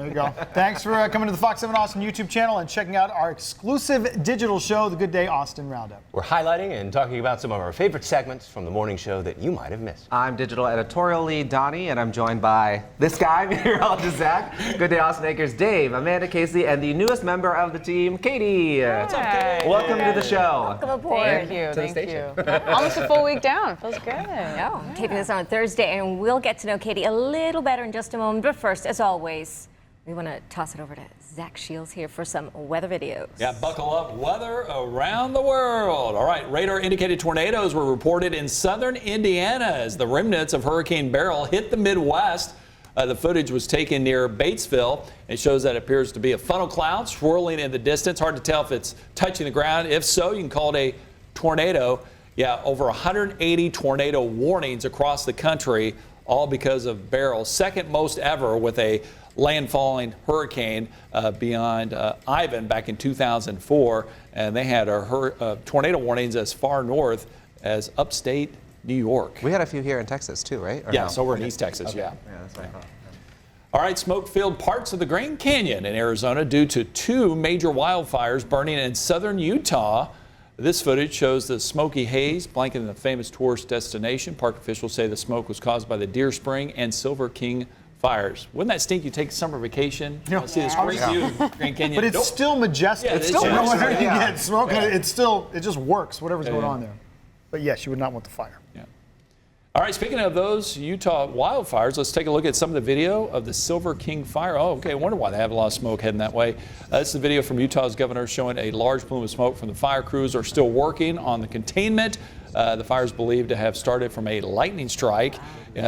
There you go. Thanks for coming to the Fox 7 Austin YouTube channel and checking out our exclusive digital show, The Good Day Austin Roundup. We're highlighting and talking about some of our favorite segments from the morning show that you might have missed. I'm digital editorial lead Donnie, and I'm joined by this guy, meteorologist Zach, Good Day Austin Acres Dave, Amanda Casey, and the newest member of the team, Katie. What's up, Katie? Welcome to the show. Welcome aboard. Thank you. Almost a full week down. Feels good. Yeah. Taping this on Thursday, and we'll get to know Katie a little better in just a moment. But first, as always, we want to toss it over to Zach Shields here for some weather videos. Yeah, buckle up. Weather around the world. All right, radar-indicated tornadoes were reported in southern Indiana as the remnants of Hurricane Beryl hit the Midwest. The footage was taken near Batesville. It shows that it appears to be a funnel cloud swirling in the distance. Hard to tell if it's touching the ground. If so, you can call it a tornado. Yeah, over 180 tornado warnings across the country, all because of Beryl. Second most ever with a landfalling hurricane beyond Ivan back in 2004. And they had tornado warnings as far north as upstate New York. We had a few here in Texas too, right? Or yeah, no? so we're in East Texas, okay. yeah. Yeah, that's what I thought. All right, smoke-filled parts of the Grand Canyon in Arizona due to two major wildfires burning in southern Utah. This footage shows the smoky haze blanketing the famous tourist destination. Park officials say the smoke was caused by the Deer Spring and Silver King fires. Wouldn't that stink? You take summer vacation, see this great view of Grand Canyon. But it's still majestic. Yeah, it's still no matter you yeah. get smoke, it just works, whatever's going on there. But yes, you would not want the fire. Yeah. All right, speaking of those Utah wildfires, let's take a look at some of the video of the Silver King fire. Oh, okay, I wonder why they have a lot of smoke heading that way. This is the video from Utah's governor showing a large plume of smoke from the fire crews are still working on the containment. The fire is believed to have started from a lightning strike.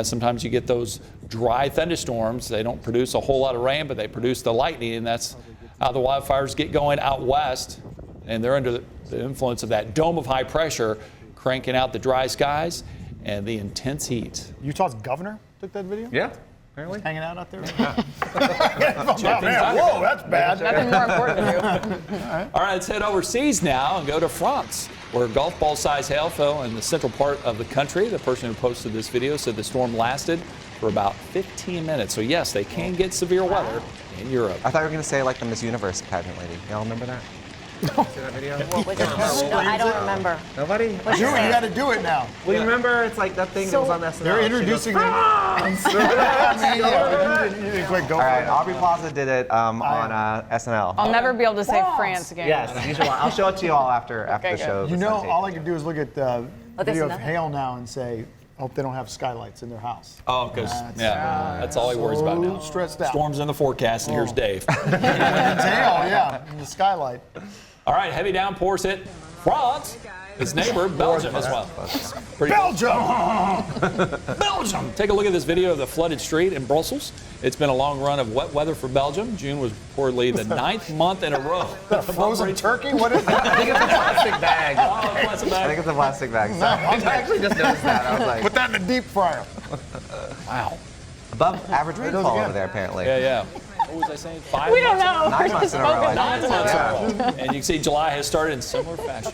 Sometimes you get those dry thunderstorms. They don't produce a whole lot of rain, but they produce the lightning, and that's how the wildfires get going out west. And they're under the influence of that dome of high pressure, cranking out the dry skies and the intense heat. Utah's governor took that video? Yeah, apparently. Hanging out there? Whoa, that's bad. Nothing more important to do. All right, let's head overseas now and go to France, where golf ball-sized hail fell in the central part of the country. The person who posted this video said the storm lasted for about 15 minutes. So yes, they can get severe weather in Europe. I thought you were going to say like the Miss Universe pageant lady. Y'all remember that? See that video? No, I don't remember. Nobody? You got to do it now. Well, you remember it's like that thing that was on SNL. They're introducing them. You didn't quite go All right, for it. Aubrey Plaza did it on SNL. I'll never be able to say France again. Yes, you should. I'll show it to you all after Okay, the show. good. You know, all I can do is look at the video of another. hail now and say, hope they don't have skylights in their house. Oh, because that's all he worries about now. Stressed out. Storms in the forecast, and here's Dave. It's hail, yeah, in the skylight. All right, heavy downpours hit France, its neighbor, Belgium as well. Belgium! Belgium! Take a look at this video of the flooded street in Brussels. It's been a long run of wet weather for Belgium. June was reportedly the 9th month in a row. Frozen turkey? What is that? I think it's a plastic bag. Plastic I bag. think it's a plastic bag. So I actually just noticed that. I was like, Put that in the deep fryer. Wow. above average rainfall over there apparently. Yeah. What was I saying? 5 We don't months? know. 9 months in a row. 9 months in a row. And you can see July has started in similar fashion.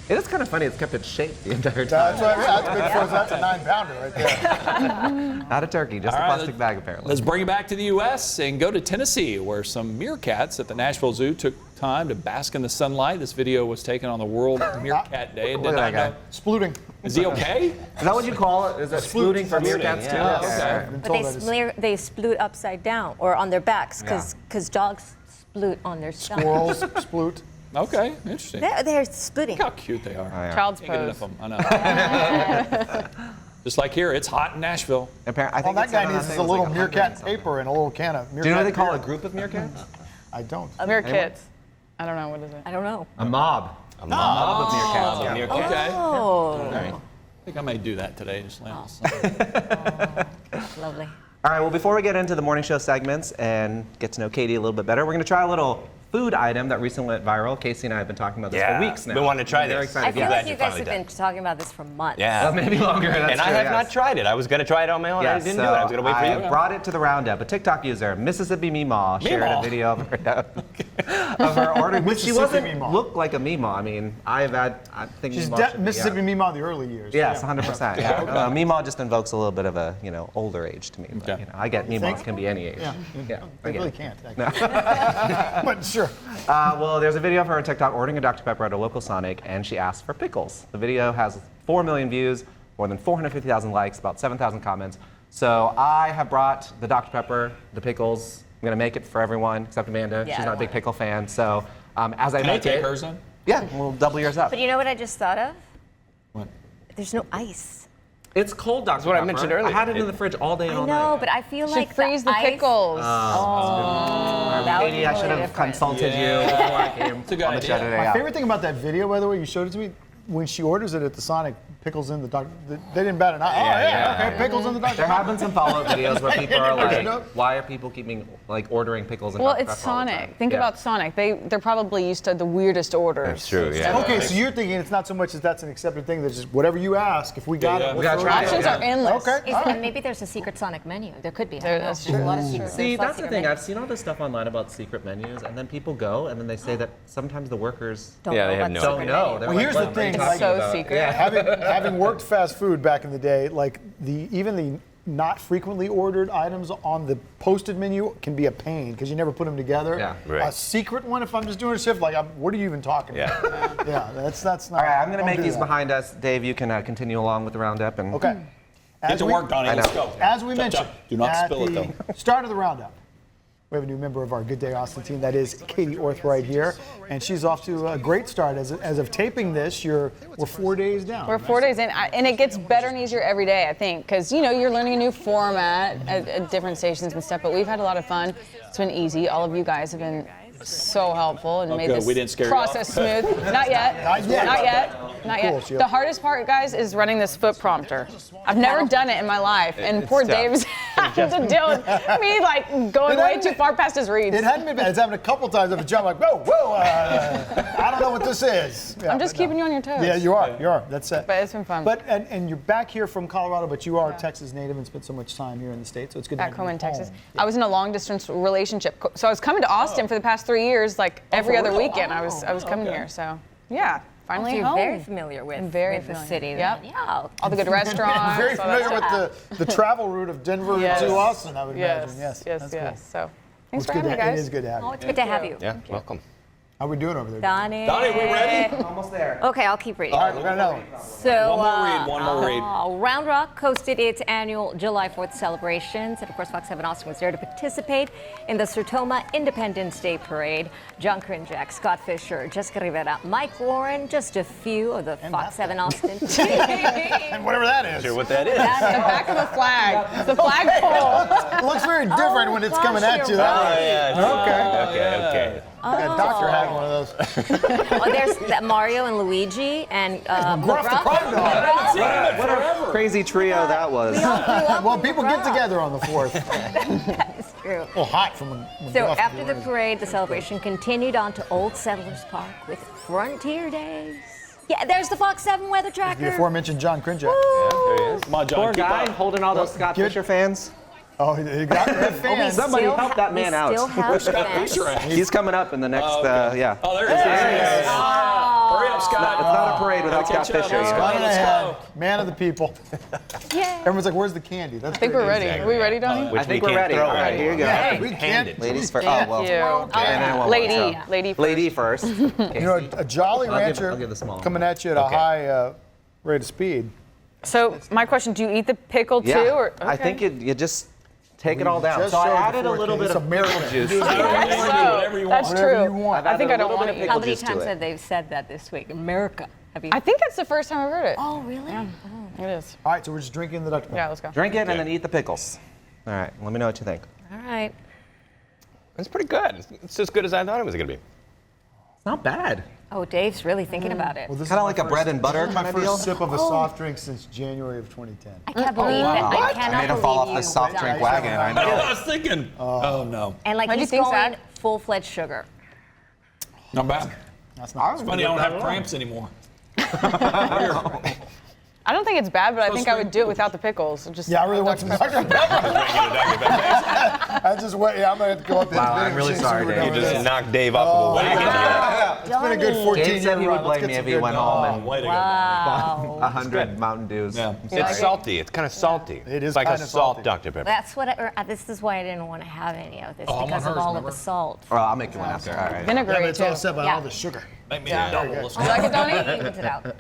It is kind of funny. It's kept its shape the entire time. That's right. That's big for us. That's a 9-pounder right there. Not a turkey, just All a right, plastic bag apparently. Let's bring it back to the U.S. and go to Tennessee, where some meerkats at the Nashville Zoo took time to bask in the sunlight. This video was taken on the World Meerkat Day. Look at that guy. Splooting. Is he okay? Is that what you call it? Is that splooting for meerkats too? yeah. Okay. But they sploot upside down or on their backs because dogs sploot on their stomach. Squirrels, sploot. Okay, interesting. They're splitting. Look how cute they are. Child's Can't get enough pose. of them. I know. Just like here, it's hot in Nashville. I All think that it said guy on needs thing is a it was little like 100 meerkat and something. paper and a little can of meerkat. Do you know what they call beer. a group of meerkats? I don't. Meerkats. I don't know. What is it? I don't know. A mob. A mob of meerkats. Yeah. meerkats. Okay. Oh, I think I may do that today. Just lay on the sun. lovely. All right, well, before we get into the morning show segments and get to know Katie a little bit better, we're going to try a little food item that recently went viral. Casey and I have been talking about this for weeks now. Been wanting to try I'm very this. I excited. feel glad like you you guys finally have been talking about this for months. Yeah. Maybe longer. That's And I true, have yes. not tried it. I was going to try it on my own. Yes, I didn't do it. I was going to wait for I you. brought it to the roundup. A TikTok user, Mississippi Meemaw, shared a Meemaw. video of her. of her ordering, but she Mississippi wasn't Meemaw. look like a Meemaw. I mean, I think She's Meemaw should be, Mississippi Meemaw the early years. Yes, Yeah. 100%. Yeah. Meemaw just invokes a little bit of a older age to me. But, Okay. I get Meemaws think? can be any age. Yeah. Yeah, I I get really it. can't. Actually. But sure. Well, there's a video of her on TikTok ordering a Dr. Pepper at a local Sonic, and she asked for pickles. The video has 4 million views, more than 450,000 likes, about 7,000 comments. So I have brought the Dr. Pepper, the pickles. I'm gonna make it for everyone except Amanda. Yeah, She's I not a big want it. pickle fan. So as I Can I make take it, hers then? yeah, we'll double yours up. But you know what I just thought of? What? There's no ice. It's cold, Dr. what I Pepper. mentioned earlier. I had it in the fridge all day and I all know, night. but I feel Should like freeze the ice- pickles. That would be Katie, I should totally have different. consulted you Yeah. before I came It's a good on the show idea. today. My Yeah. favorite thing about that video, by the way, you showed it to me, when she orders it at the Sonic, pickles in the Dr. They didn't bat an eye. Oh, yeah, okay, pickles in the Dr. There have been some follow-up videos where people are like, Nope. "Why are people keeping ordering pickles?" And Well, Dr. it's Pepper all the time? Sonic. Think Yeah. about Sonic. They're probably used to the weirdest orders. That's true, yeah. Okay, so you're thinking it's not so much as that's an accepted thing, that's just whatever you ask, if we got Yeah. it, We gotta throw it try in. it. Options Yeah. are endless. Okay. And maybe there's a secret Sonic menu. There could be. I There- don't know. that's true. There's a lot of secret- See, there's a lot of that's the secret thing. menus. I've seen all this stuff online about secret menus, and then people go, and then they say that sometimes the workers Don't Yeah, know they have about no the don't secret know. menu. They're Well, like, here's "What the are you thing, talking like- So about?" secret. Yeah. having worked fast food back in the day, like even the not frequently ordered items on the posted menu can be a pain because you never put them together. Yeah. Right. A secret one, if I'm just doing a shift, like what are you even talking Yeah. about? Yeah, that's not. All right, I'm going to don't make do these that. behind us. Dave, you can continue along with the roundup. And Okay. Get As to we- work, Donnie. I Let's know. go. As we Chop, mentioned, chop. Do not at spill it, the though. start of the roundup, we have a new member of our Good Day Austin team. That is Katie Orth right here, and she's off to a great start. As of taping this, we're 4 days down. We're 4 days in, and it gets better and easier every day, I think, because you're learning a new format at different stations and stuff. But we've had a lot of fun. It's been easy. All of you guys have been so helpful and made good. this We didn't scare you process smooth. Not yet. Not yet. Not yet. Not Cool, yet. Sheila. The hardest part, guys, is running this foot prompter. I've never done it in my life, and It's poor tough. Dave's having to deal with me going way too far past his reads. It hadn't been bad. It's happened a couple times. I've jumped like, whoa, I don't know what this is. Yeah, I'm just but no. keeping you on your toes. Yeah, you are. That's it. But it's been fun. But and you're back here from Colorado, but you are a Texas native and spent so much time here in the States, so it's good Back to have home you in Texas. Yeah. I was in a long distance relationship. So I was coming to Austin for the past 3 years, like every for other real? weekend. I was coming okay. here. So yeah, So finally you're home. very familiar with, I'm very with the familiar. city. Yep. Yeah. All the good restaurants. Very all that familiar stuff. with the travel route of Denver Yes. to Austin, I would imagine. Yes, Yes, that's So Cool. thanks It's for good having me, to, it guys. is good to have Oh, you. it's good to have you. Yeah, welcome. How we doing over there? Donnie. Donnie, we ready? almost there. Okay, I'll keep reading. All right, we got another one. So, One more read. Round Rock hosted its annual July 4th celebrations, and of course, Fox 7 Austin was there to participate in the Sertoma Independence Day Parade. John Krinjak, Scott Fisher, Jessica Rivera, Mike Warren, just a few of the Fox 7 Austin team. And whatever that is. Sure what that is. The back of the flag. The flagpole. It looks very different when it's coming at you. you're Okay. That doctor had one of those. Oh, there's that Mario and Luigi and Gruff the crime dog. What a crazy trio that was. Well, people get together on the 4th. That's true. A little hot from a So Gruff after the doing it. parade, the celebration continued on to Old Settlers Park with Frontier Days. Yeah, there's the Fox 7 weather The tracker. aforementioned John Krinjak. There he is. Come on, John. Poor keep guy up. holding all those Scott Get- Fisher fans. Oh, he got red fans. Somebody Still help that man we out. Still have Scott fans. Fisher at? He's coming up in the next, okay. yeah. Oh, there he is. Hurry up, Scott. It's not a parade without Scott Catch up. Fisher. Let's yet. go. Right Let's ahead. go. Man of the people. Yeah. Everyone's like, where's the candy? That's I think we're ready. Are we ready, Donnie? Which I think we we're can't ready. throw All right, away. here you go. Yeah, we Hand can't. it. Ladies first. Thank Oh, well. you. And then one Lady. more, so. Lady first. Lady first. You know, a Jolly I'll give- Rancher I'll give the small one. coming at you at a Okay. high rate of speed. So my question, do you eat the pickle too? Yeah. Or, I think you just take it all down. Just So I showed added a before, little Katie. bit It's of American. pickle juice. Do Whatever you want. That's Whatever true. you want. I think I Added a don't little want bit to of eat. How pickle many juice to times it. have they said that this week? America. Have you? I think that's the first time I've heard it. Oh, really? It is. All right, so we're just drinking the Dr. Pepper. Yeah, let's go. Drink it and then eat the pickles. All right, let me know what you think. All right. It's pretty good. It's as good as I thought it was going to be. It's not bad. Oh, Dave's really thinking about it. Well, this Kinda is like my a bread and butter this is my kinda first deal? sip of a soft drink since January of 2010. I can't believe it. I I cannot made him fall off believe the you soft done drink it. wagon. I That's what know. I was thinking. Oh, no. And like Why'd you he's think, going Zach? full-fledged sugar. Not bad. That's not Funny, I don't have cramps anymore. I don't think it's bad, but I think I would do it without the pickles. Just Yeah, I really want some Dr. Pepper. I just wait. Yeah, I'm gonna have to go up there. Wow, I'm really sorry, Dave. You just knocked Dave off of a wagon. It's been a good 14 Dave said he would blame me if he went home and Way to go. Wow. 100 Mountain Dews. Yeah. It's salty. It's kind of salty. It is It's like a kinda salt salty. Dr. Pepper. This is why I didn't want to have any of this Oh, I'm because on of hers, all remember? of the salt. Or I'll make you one after. All right. Yeah, but vinegary it's too. all set by Yeah. all the sugar. Make me a double. Let's You like it, Donnie? Evens it out. You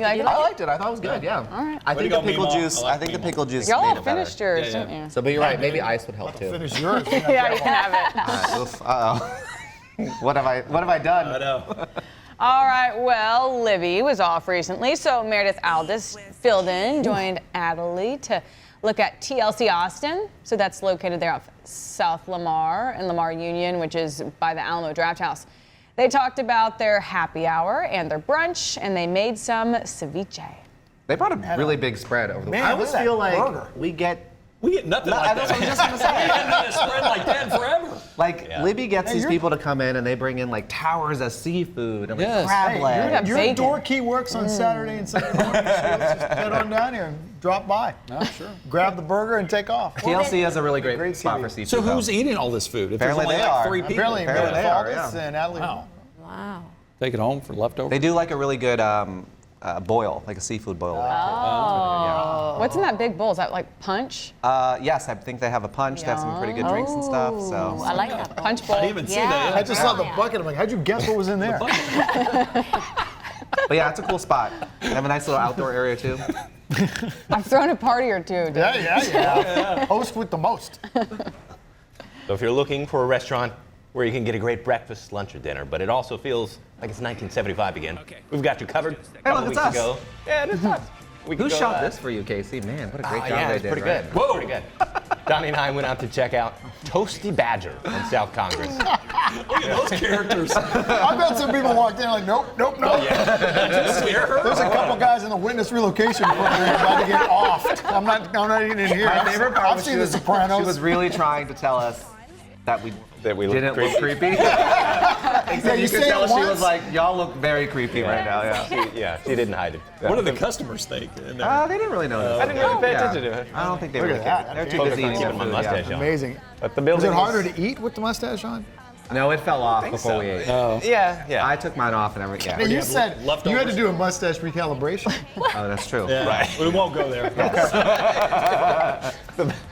like it? I liked it. I thought it was good. Yeah. All right. I think go, the pickle Meemaw. juice. I like I think the Meemaw. pickle juice. Y'all made all it better. finished yours, Yeah, didn't you? So, but you're right. Maybe ice would help too. Finish yours. Yeah, you can have it. What have I done? I know. All right, well, Libby was off recently, so Meredith Aldis filled in, joined Adelie to look at TLC Austin. So that's located there off South Lamar and Lamar Union, which is by the Alamo Draft House. They talked about their happy hour and their brunch, and they made some ceviche. They brought a really big spread over the Man, I look always at that feel like burger. we get We get nothing like that's that. what I was just gonna say. We haven't had a spread like that forever. Like Yeah. Libby gets Hey, these you're- people to come in and they bring in like towers of seafood and like Yes. crab Hey, legs. your bacon. door key works on Saturday and Sunday morning. So let's just get on down here and drop by. Oh, sure. Grab the burger and take off. TLC has a really great, Great spot TV. for seafood. So who's though. eating all this food? If Apparently there's only they like are. 3 people. Apparently, Apparently Meredith they are, Aldis yeah. and Adelie. Wow. Wow. Take it home for leftovers. They do like a really good boil, like a seafood boil. What's in that big bowl? Is that like punch? Yes, I think they have a punch. They have some pretty good drinks and stuff. Oh, So I like that. Punch bowl. I didn't even see Yeah. that. I just saw the bucket. I'm like, how'd you guess what was in there? But yeah, it's a cool spot. They have a nice little outdoor area too. I've thrown a party or two. Yeah. Host with the most. So if you're looking for a restaurant where you can get a great breakfast, lunch, or dinner, but it also feels like it's 1975 again, we've got you covered. A couple look, it's weeks us. ago. Yeah, it's us. We Who could go, shot this for you, Casey? Man, what a great job yeah, they it's did. pretty right? good. Whoa. Pretty good. Donnie and I went out to check out Toasty Badger on South Congress. Look at those characters. I bet some people walked in like, nope. There's a couple guys in the witness relocation program about to get offed. I'm not even in here. My favorite part I've was seen she The was, Sopranos. she was really trying to tell us that we Look didn't look creepy. Yeah, Except you you say could tell it she once. was like, y'all look very creepy right now. Yeah. She didn't hide it. What do the customers think? In there? They didn't really know. I didn't really pay attention to it. I don't think they Look really at that. cared. They're too Focus busy on eating keeping my food, mustache on. Amazing. But the Was building it harder to eat with the mustache on? No, it fell off before we ate. Yeah. I took mine off and everything. Hey, Yeah. you said you had to leftovers? do a mustache recalibration. Oh, that's true. Yeah. Right. We won't go there.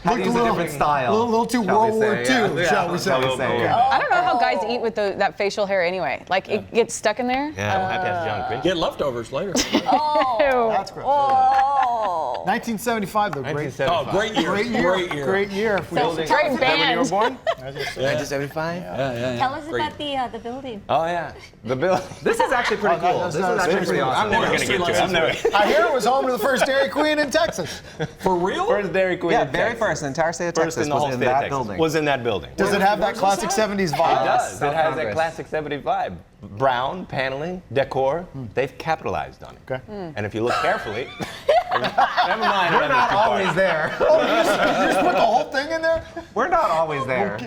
How to use a different style. A little too shall we World War say, II, yeah. shall we say? Shall we say, Okay. yeah. I don't know how guys eat with that facial hair anyway. Like it gets stuck in there. Yeah, we'll have to ask John Grinch. Get leftovers later. That's great. Oh. 1975, though. Great. 1975. Oh, great year. Great year. Great year. If we So, don't- Great Is that when you were band. born? Yeah. 1975? Yeah. Tell us Great. about the building. Oh, yeah. The building. This is actually pretty cool. that's This not- is actually that's pretty not- awesome. I'm never going to get to it. I'm never. I hear it was home to the first Dairy Queen in Texas. For real? First Dairy Queen Yeah, in very Texas. first. The entire state of First Texas in the whole was in state of that Texas. building. Was in that building. Does it have that classic 70s vibe? It does. South It has Congress. that classic 70s vibe. Brown paneling, decor. They've capitalized on it. Okay. And if you look carefully, never mind. We're not always there. You just put the whole thing in there? We're not always there.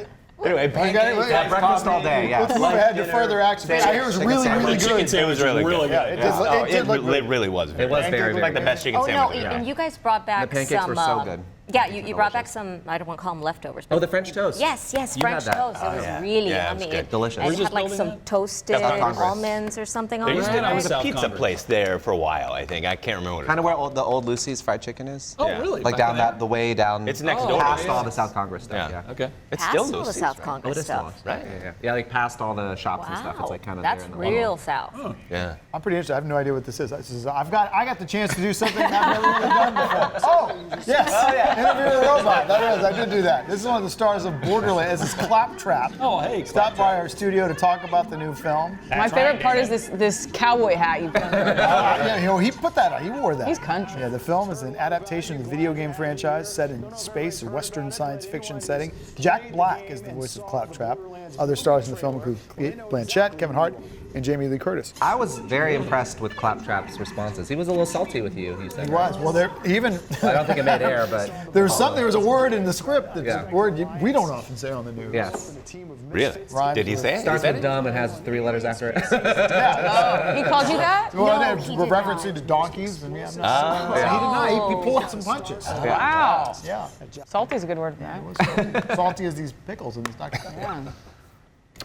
Anyway, pancakes, wait, Yeah, breakfast all day. Yeah. Let's move ahead to further action. I hear it was really, really Chicken good. sandwich It was really good. Yeah, it did look- it did look it really was. It was very, like very the best chicken Oh no, sandwich. and you guys brought back The pancakes some. were so good. Yeah, you brought back some. I don't want to call them leftovers. Oh, the French toast. Yes, You French had that. toast. It was yeah. really Yeah, it was yummy. good. Delicious. And Where's it this had like building some at? toasted South Congress. almonds or something on There used to it. be a South pizza Congress. place there for a while, I think. I can't remember what it Kind was. of where the old Lucy's fried chicken is. Oh, Yeah. really? Like Back down there? the way down. It's next door. Past Yeah. all the South Congress stuff. Yeah. Yeah. Okay. It's Past still all the Lucy's, South right? Congress It is stuff. still. Right. Yeah, like past all the shops and stuff. It's like kind of That's there in the real South. Yeah. I'm pretty interested. I have no idea what this is. I got the chance to do something I've never really done before. Oh, yes. Interview a robot. That is. I did do that. This is one of the stars of Borderlands. This is Claptrap. Oh, hey, Stopped by our studio to talk about the new film. My favorite part is this cowboy hat you put on. Yeah, he put that on. He wore that. He's country. Yeah, the film is an adaptation of the video game franchise set in space, a Western science fiction setting. Jack Black is the voice of Claptrap. Other stars in the film include Kate Blanchett, Kevin Hart, and Jamie Lee Curtis. I was very impressed with Claptrap's responses. He was a little salty with you, he said. He was. Well, they're even. I don't think it made air, but There was a word in the script that's a word we don't often say on the news. Yes. Really? Rhymes Did he with- say it? Starts He said with it? dumb and has 3 letters after it. He called you that? Well, No, no, he we're did referencing not. to donkeys, and yeah, no, he did not. He pulled some punches. Wow. Yeah, Salty's a good word for that. salty as these pickles in this Dr. Pepper.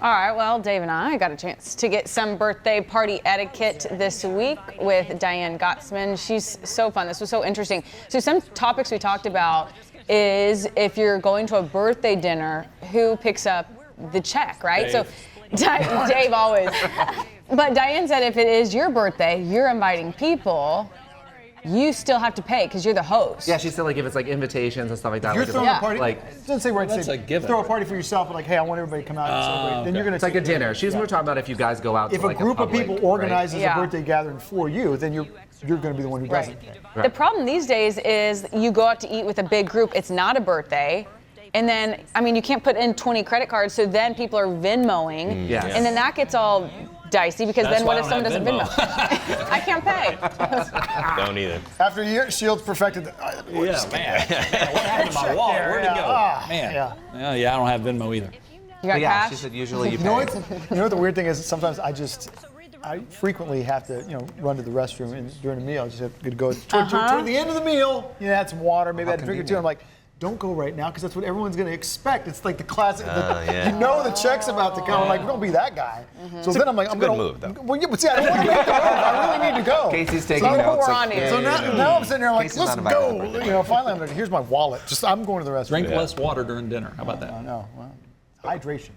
All right, well, Dave and I got a chance to get some birthday party etiquette this week with Diane Gottsman. She's so fun. This was so interesting. So some topics we talked about is if you're going to a birthday dinner, who picks up the check, right? Dave. So Dave always. But Diane said if it is your birthday, you're inviting people, you still have to pay because you're the host. Yeah, she said like if it's like invitations and stuff like that. You're like, throwing Yeah. a party. Like- It doesn't say right. That's Say a given. throw a party for yourself, but like, hey, I want everybody to come out and celebrate. Then you're gonna. It's like a dinner. She was more talking about if you guys go out If to a like group of public, people right? organizes Yeah. a birthday gathering for you, then you're going to be the one who doesn't. Right. The problem these days is you go out to eat with a big group, it's not a birthday. And then, I mean, you can't put in 20 credit cards, so then people are Venmoing. Yes. And then that gets all dicey because That's then why what if I someone don't doesn't have Venmo? I can't pay. Don't either. After a year, Shields perfected the. Yeah, man. What happened to my wallet? Where'd it go? Man. Yeah, I don't have Venmo either. You got But yeah, cash? she said usually you You know pay. what the weird thing is? Sometimes I frequently have to, run to the restroom and during a meal. I just have to go toward the end of the meal. Had some water, maybe I had a drink or two. I'm like, don't go right now because that's what everyone's going to expect. It's like the classic. yeah. You know the check's about to come. I'm like, don't be that guy. So then I'm like, I'm good going move, though. Well, yeah, but see, I don't want to make the move. I really need to go. Casey's taking So notes. we're on it. So now I'm sitting there like, Casey's let's not invited to go. the birthday. Finally, I'm like, here's my wallet. I'm going to the restroom. Drink less water during dinner. How about that? No, well, hydration.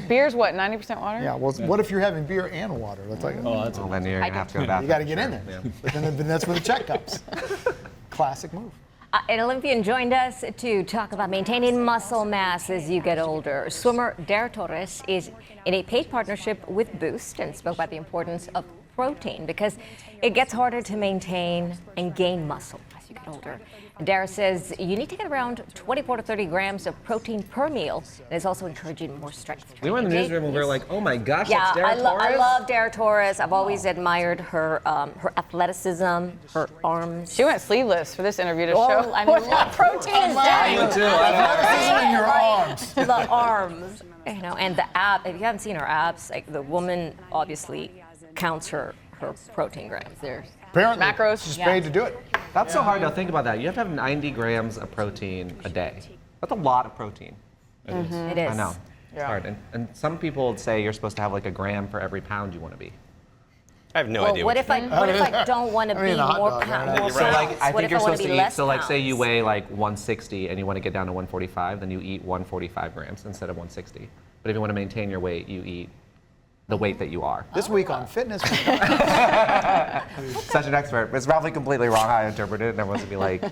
Beer's what, 90% water? Yeah. Well, what if you're having beer and water? That's like. Oh, that's Well, then you're gonna have to go back. You got to get in there. But then that's where the check comes. Classic move. An Olympian joined us to talk about maintaining muscle mass as you get older. Swimmer Dara Torres is in a paid partnership with Boost and spoke about the importance of protein because it gets harder to maintain and gain muscle as you get older. And Dara says you need to get around 24 to 30 grams of protein per meal and is also encouraging more strength training. We were in the newsroom and we were like, oh my gosh, Yeah, that's Dara I Torres? love Dara Torres. I've always admired her athleticism, her arms. She went sleeveless for this interview to Oh, show I mean, what protein is doing. too. Athleticism in your arms. The arms, and the ab. If you haven't seen her abs, like the woman obviously counts her protein grams. They're Apparently, Macros. she's Yeah. paid to do it. That's so hard to think about that. You have to have 90 grams of protein a day. That's a lot of protein. it is. I know. It's hard. And some people would say you're supposed to have like a gram for every pound you want to be. I have no Well, idea. what if I don't want to I mean, be a hot more dog, pounds? right? So like I What think if you're I wanna supposed be to eat, less so like say you pounds? weigh like 160 and you want to get down to 145, then you eat 145 grams instead of 160. But if you want to maintain your weight, you eat the weight that you are. This week on fitness. Such an expert. It's probably completely wrong how I interpreted it, and everyone's gonna be like,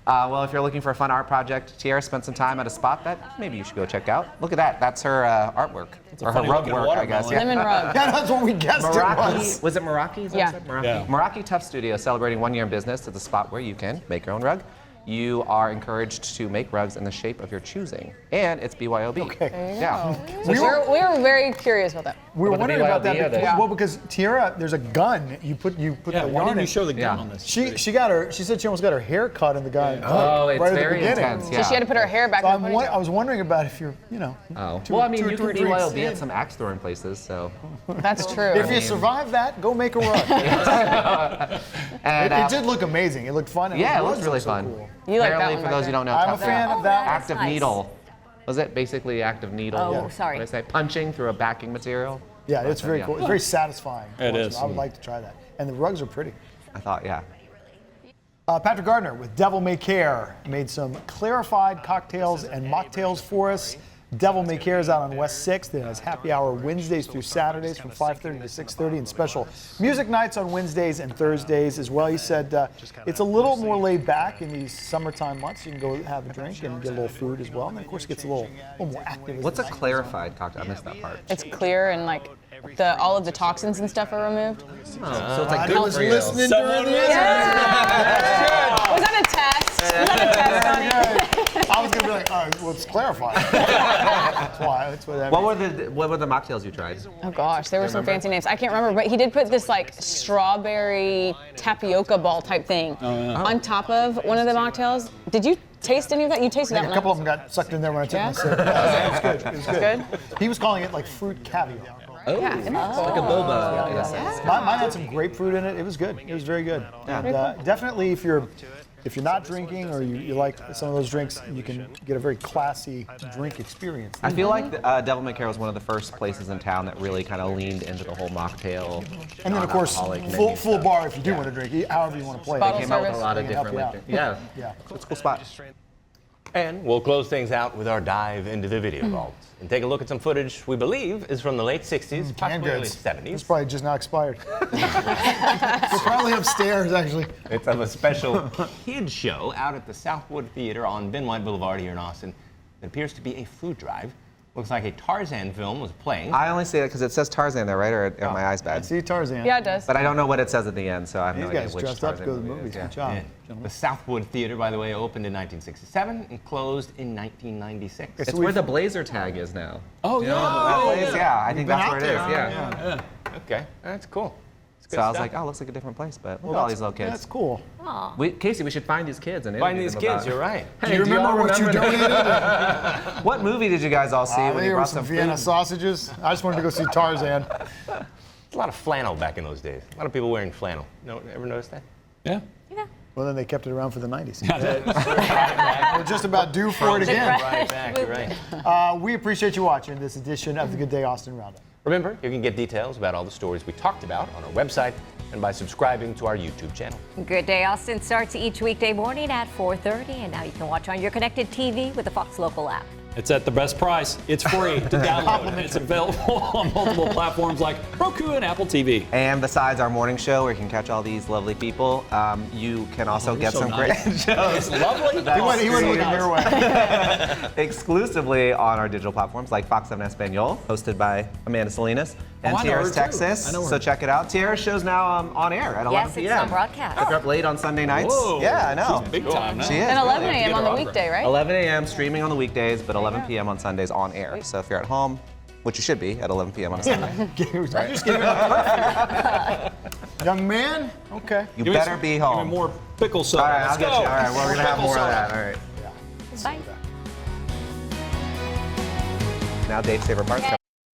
well, if you're looking for a fun art project, Tiara spent some time at a spot that maybe you should go check out. Look at that. That's her artwork. a Or her funny rug looking work, I guess. watermelon. Lemon rug. Yeah, that's what we guessed it Meraki, was. was it Meraki? Is that Yeah. what you said? Meraki. Yeah. Meraki Tough Studio celebrating 1 year in business. It's a spot where you can make your own rug. You are encouraged to make rugs in the shape of your choosing, and it's BYOB. Okay. Yeah. We were very curious about that. We were But the wondering about that BYOB, because, yeah. well, because Tiara, there's a gun. You put Yeah, the why yarn didn't you in. show the gun Yeah. on this? She said she almost got her hair cut in the gun. Oh, it's right at the very beginning. intense. So Yeah. she had to put her hair back So in the I ponytail. was wondering about if you're, Oh. two- Well, I mean, two or you three can drinks BYOB in. at some axe throwing places, so. That's true. If you survive that, go make a rug. And, It did look amazing. It looked fun. and yeah, it the was rugs really looked so fun. cool. You like that Apparently, one for back those who there. don't know, I'm a tough fan stuff. of that. Active Nice. needle. Was it basically active needle? Oh, sorry. What did I say? Punching through a backing material? Yeah, it's very Yeah. cool. It's very satisfying. It is. I would like to try that. And the rugs are pretty. I thought, yeah. Patrick Gardner with Devil May Care made some clarified cocktails and mocktails for us. Devil May Care is out on West 6th. It has happy hour Wednesdays through Saturdays from 5:30 to 6:30 and special music nights on Wednesdays and Thursdays as well. He said it's a little more laid back in these summertime months. You can go have a drink and get a little food as well. And then, of course, it gets a little more active. as What's the a night goes on. clarified cocktail? I missed that part. It's clear and like all of the toxins and stuff are removed. So it's like I good was for you. listening during the Was that a test? Was that a test, honey? I was going to be like, well, it's clarified. That's why. That's what that means. What were the mocktails you tried? Oh gosh, there were some fancy names. I can't remember, but he did put this like strawberry tapioca ball type thing on top of one of the mocktails. Did you taste any of that? You tasted I that think a one. couple of them got sucked in there when I took Yeah? my sip. Yeah, it was good. It was good. Good? He was calling it like fruit caviar. Yeah. Like a boba. Mine had some grapefruit in it. It was good. It was very good. And definitely, if you're not drinking or you like some of those drinks, you can get a very classy drink experience. I feel like Devil May Cry was one of the first places in town that really kind of leaned into the whole mocktail. And then, of course, non-alcoholic full menu bar if you do want to drink, however you want to play Bottle it. Came out with a service. lot of They can help different. you Yeah, Yeah. it's a cool spot. And we'll close things out with our dive into the video vault and take a look at some footage we believe is from the late 60s, possibly early It's 70s. probably just not expired. It's probably upstairs, actually. It's of a special kids show out at the Southwood Theater on Ben White Boulevard here in Austin. It appears to be a food drive. Looks like a Tarzan film was playing. I only say that because it says Tarzan there, right? Or are my eyes bad? See Tarzan. Yeah, it does. But I don't know what it says at the end, so I have no These idea guys which dressed up to Tarzan go to the movie movies. it is. Good job. Yeah. The Southwood Theater, by the way, opened in 1967 and closed in 1996. It's where the Blazer tag is now. Oh, yeah. That place? Yeah, I think been that's where out it is. there, Yeah. Okay, that's cool. It's good So I was stuff. like, oh, looks like a different place, but look at all these little kids. That's cool. Casey, we should find these kids and Find interview these them kids, about- you're right. Hey, Do you remember all what you remember donated? What movie did you guys all see when you There were brought some some Vienna food? sausages. I just wanted to go see Tarzan. There's a lot of flannel back in those days. A lot of people wearing flannel. No, ever noticed that? Yeah. Well, then they kept it around for the 90s. We're just about due for it again. Right back, you're right. We appreciate you watching this edition of the Good Day Austin Roundup. Remember, you can get details about all the stories we talked about on our website and by subscribing to our YouTube channel. Good Day Austin starts each weekday morning at 4:30, and now you can watch on your connected TV with the Fox Local app. It's at the best price. It's free to download. And it's available on multiple platforms like Roku and Apple TV. And besides our morning show where you can catch all these lovely people, you can also get so some nice. great shows It's lovely. He went looking your way. exclusively on our digital platforms like Fox 7 Espanol, hosted by Amanda Salinas, and I know her Tierra's too. Texas. I know her. So check it out. Tierra's show's now on air at 11 Yes, p.m. it's on broadcast. Pick her up late on Sunday nights. Whoa. Yeah, I know. She's big time now. She is. And 11 really. a.m. on the her autograph. weekday, right? 11 a.m. streaming on the weekdays, but 11 p.m. on Sundays on air. So if you're at home, which you should be at 11 p.m. on a Sunday, I just gave him a perfect. Young man? Okay. you Give me better some- be Give home. me more pickle soda. All right, I'll Let's get go. you. All right, well, we're gonna have Pickle more of soda. that. All right. Bye. Now Dave's favorite part's coming.